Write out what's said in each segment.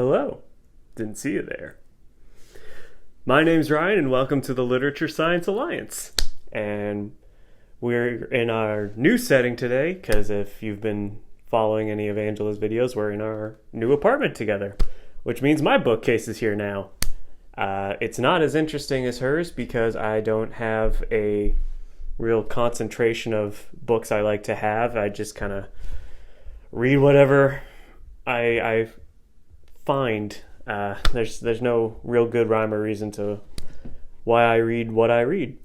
Hello. Didn't see you there. My name's Ryan, and welcome to the Literature Science Alliance. And we're in our new setting today, because if you've been following any of Angela's videos, we're in our new apartment together, which means my bookcase is here now. It's not as interesting as hers because I don't have a real concentration of books I like to have. I just kind of read whatever I find. There's no real good rhyme or reason to why I read what I read.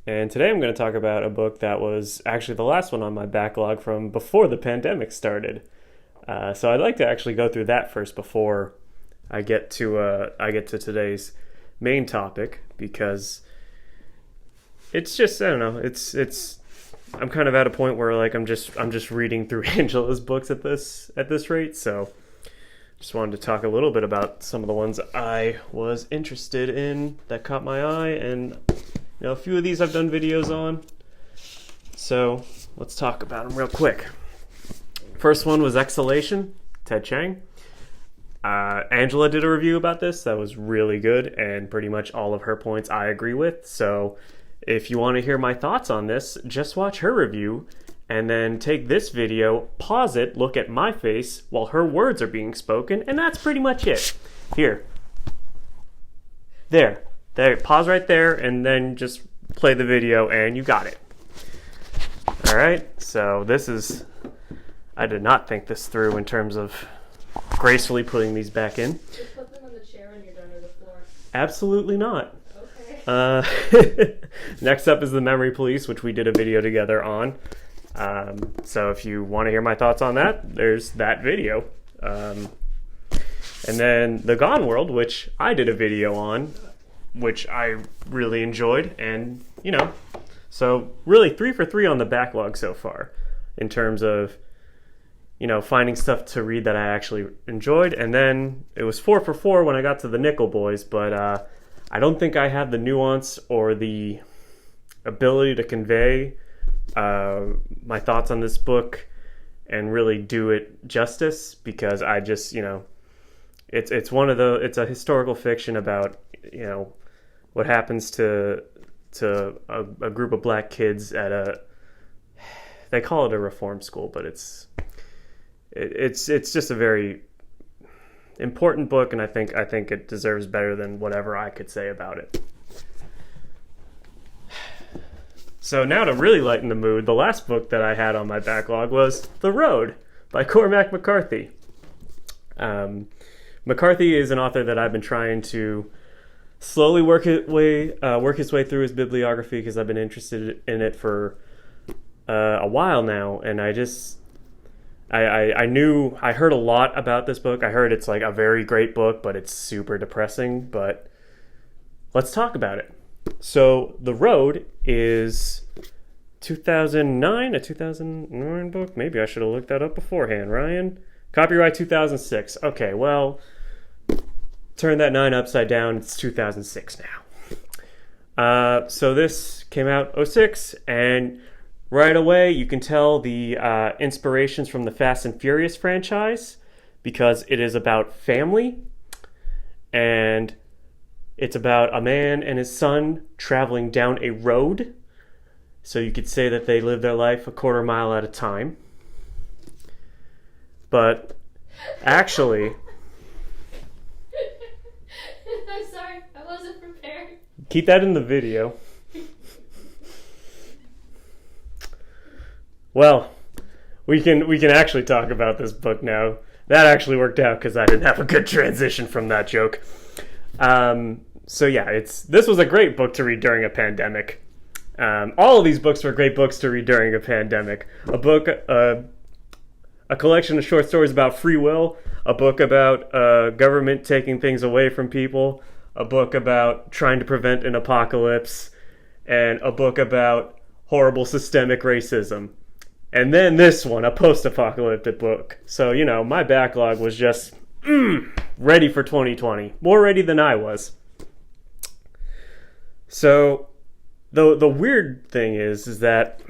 And today I'm going to talk about a book that was actually the last one on my backlog from before the pandemic started. So I'd like to actually go through that first before I get to today's main topic, because it's just, I don't know, it's I'm kind of at a point where like I'm just reading through Angela's books at this rate, so just wanted to talk a little bit about some of the ones I was interested in that caught my eye, and a few of these I've done videos on. So let's talk about them real quick. First one was Exhalation, Ted Chiang. Angela did a review about this that was really good, and pretty much all of her points I agree with. So if you want to hear my thoughts on this, just watch her review and then take this video, pause it, look at my face while her words are being spoken, and that's pretty much it. Here. There. Pause right there, and then just play the video, and you got it. Alright, so this is... I did not think this through in terms of gracefully putting these back in. Just put them on the chair when you're done, or the floor. Absolutely not. Okay. Next up is The Memory Police, which we did a video together on. So if you want to hear my thoughts on that, there's that video. And then The Gone World, which I did a video on, which I really enjoyed. And, so really 3 for 3 on the backlog so far in terms of, finding stuff to read that I actually enjoyed. And then it was 4 for 4 when I got to the Nickel Boys, but I don't think I have the nuance or the ability to convey my thoughts on this book and really do it justice, because I just, it's a historical fiction about, what happens to a group of black kids at they call it a reform school, but it's just a very important book, and I think it deserves better than whatever I could say about it. So now to really lighten the mood, the last book that I had on my backlog was The Road by Cormac McCarthy. McCarthy is an author that I've been trying to slowly work his way through his bibliography, because I've been interested in it for a while now, and I heard a lot about this book. I heard it's like a very great book, but it's super depressing. But let's talk about it. So The Road is 2009, a 2009 book. Maybe I should have looked that up beforehand, Ryan. Copyright 2006. Okay, well, turn that 9 upside down. It's 2006 now. So this came out 2006, and right away you can tell the inspirations from the Fast and Furious franchise, because it is about family, and it's about a man and his son traveling down a road. So you could say that they live their life a quarter mile at a time. But actually... I'm sorry, I wasn't prepared. Keep that in the video. Well, we can actually talk about this book now. That actually worked out because I didn't have a good transition from that joke. So yeah, this was a great book to read during a pandemic. All of these books were great books to read during a pandemic. A collection of short stories about free will, a book about government taking things away from people, a book about trying to prevent an apocalypse, and a book about horrible systemic racism. And then this one, a post-apocalyptic book. So, my backlog was just ready for 2020. More ready than I was. So, the weird thing is that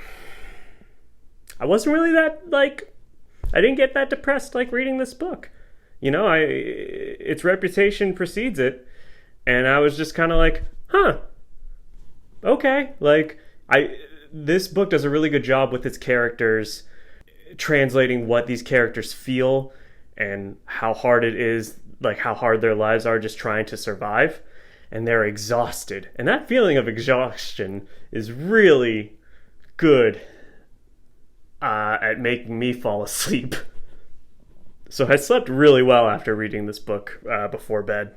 I wasn't really that, I didn't get that depressed, reading this book. its reputation precedes it. And I was just kind of like, huh, okay. Like, this book does a really good job with its characters, translating what these characters feel and how hard it is, like how hard their lives are just trying to survive. And they're exhausted. And that feeling of exhaustion is really good at making me fall asleep. So I slept really well after reading this book before bed.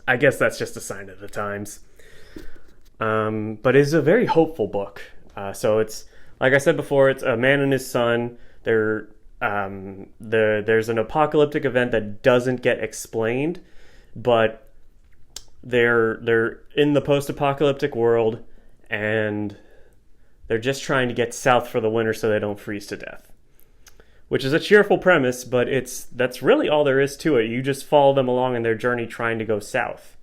I guess that's just a sign of the times. But it's a very hopeful book. So it's, like I said before, it's a man and his son. There's an apocalyptic event that doesn't get explained, but they're in the post-apocalyptic world, and they're just trying to get south for the winter so they don't freeze to death. Which is a cheerful premise, but that's really all there is to it. You just follow them along in their journey trying to go south.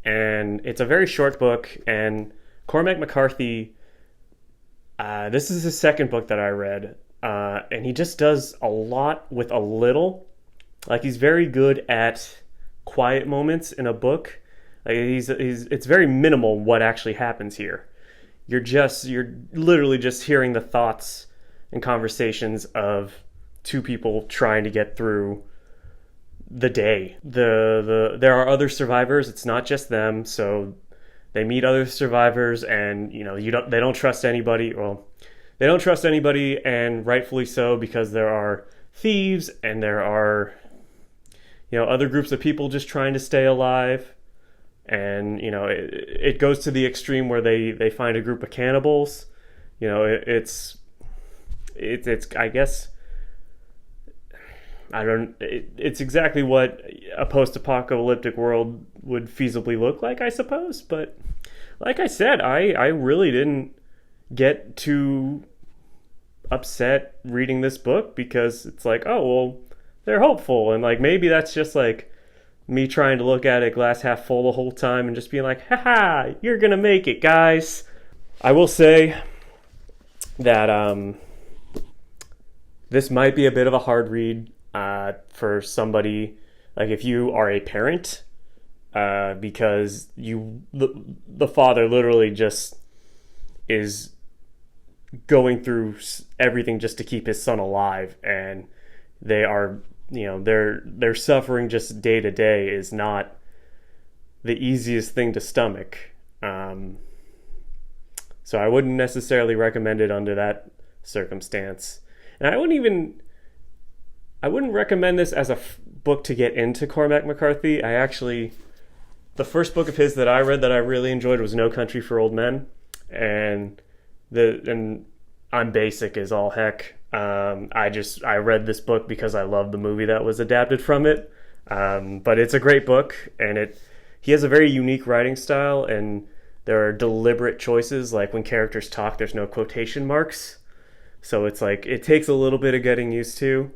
And it's a very short book, and Cormac McCarthy, this is his second book that I read, and he just does a lot with a little. Like, he's very good at quiet moments in a book. Like, it's very minimal what actually happens here. You're literally just hearing the thoughts and conversations of two people trying to get through the day. There are other survivors. It's not just them. So they meet other survivors, and they don't trust anybody. Well, they don't trust anybody, and rightfully so, because there are thieves and there are other groups of people just trying to stay alive. And it goes to the extreme where they find a group of cannibals. It's I guess it's exactly what a post-apocalyptic world would feasibly look like, I suppose. But like I said, I really didn't get too upset reading this book, because it's like, oh, well, they're hopeful, and like maybe that's just like me trying to look at it glass half full the whole time and just being like, haha, you're gonna make it, guys. I will say that this might be a bit of a hard read for somebody, like if you are a parent, because the father literally just is going through everything just to keep his son alive, and they are, their suffering just day to day is not the easiest thing to stomach. So I wouldn't necessarily recommend it under that circumstance. And I wouldn't recommend this as a book to get into Cormac McCarthy. The first book of his that I read that I really enjoyed was No Country for Old Men. And I'm basic as all heck. I read this book because I love the movie that was adapted from it. But it's a great book, and he has a very unique writing style, and there are deliberate choices. Like when characters talk, there's no quotation marks. So it's like, it takes a little bit of getting used to.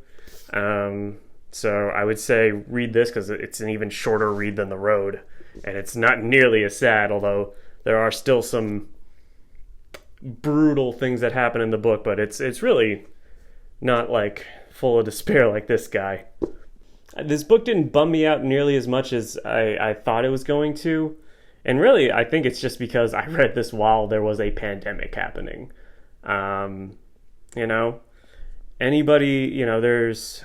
So I would say read this, because it's an even shorter read than The Road. And it's not nearly as sad, although there are still some brutal things that happen in the book, but it's really not like full of despair like this guy. This book didn't bum me out nearly as much as I thought it was going to. And really, I think it's just because I read this while there was a pandemic happening. Anybody, there's,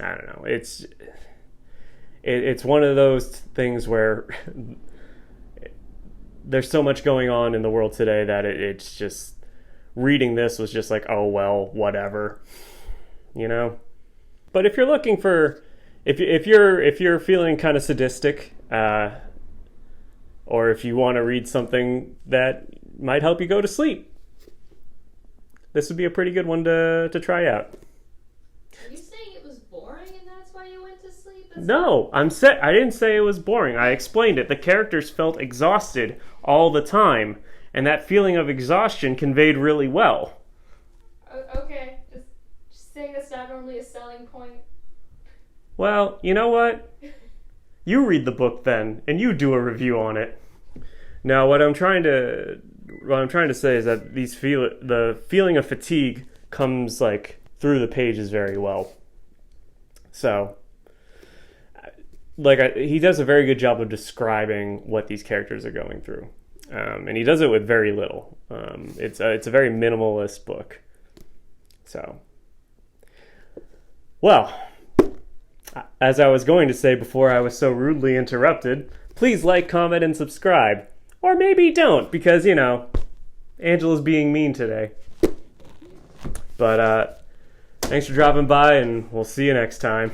I don't know, it's one of those things where there's so much going on in the world today that it's just, reading this was just like, oh, well, whatever, But if you're looking for, if you're feeling kind of sadistic, or if you want to read something that might help you go to sleep, this would be a pretty good one to try out. Are you saying it was boring and that's why you went to sleep? No, I didn't say it was boring. I explained it. The characters felt exhausted all the time, and that feeling of exhaustion conveyed really well. Okay, just saying that's not normally a selling point. Well, you know what? You read the book then, and you do a review on it. Now, what I'm trying to say is that the feeling of fatigue comes like through the pages very well. So, like, he does a very good job of describing what these characters are going through. And he does it with very little. It's a very minimalist book. So, well, as I was going to say before I was so rudely interrupted, please like, comment, and subscribe. Or maybe don't, because, Angela's being mean today. But, thanks for dropping by, and we'll see you next time.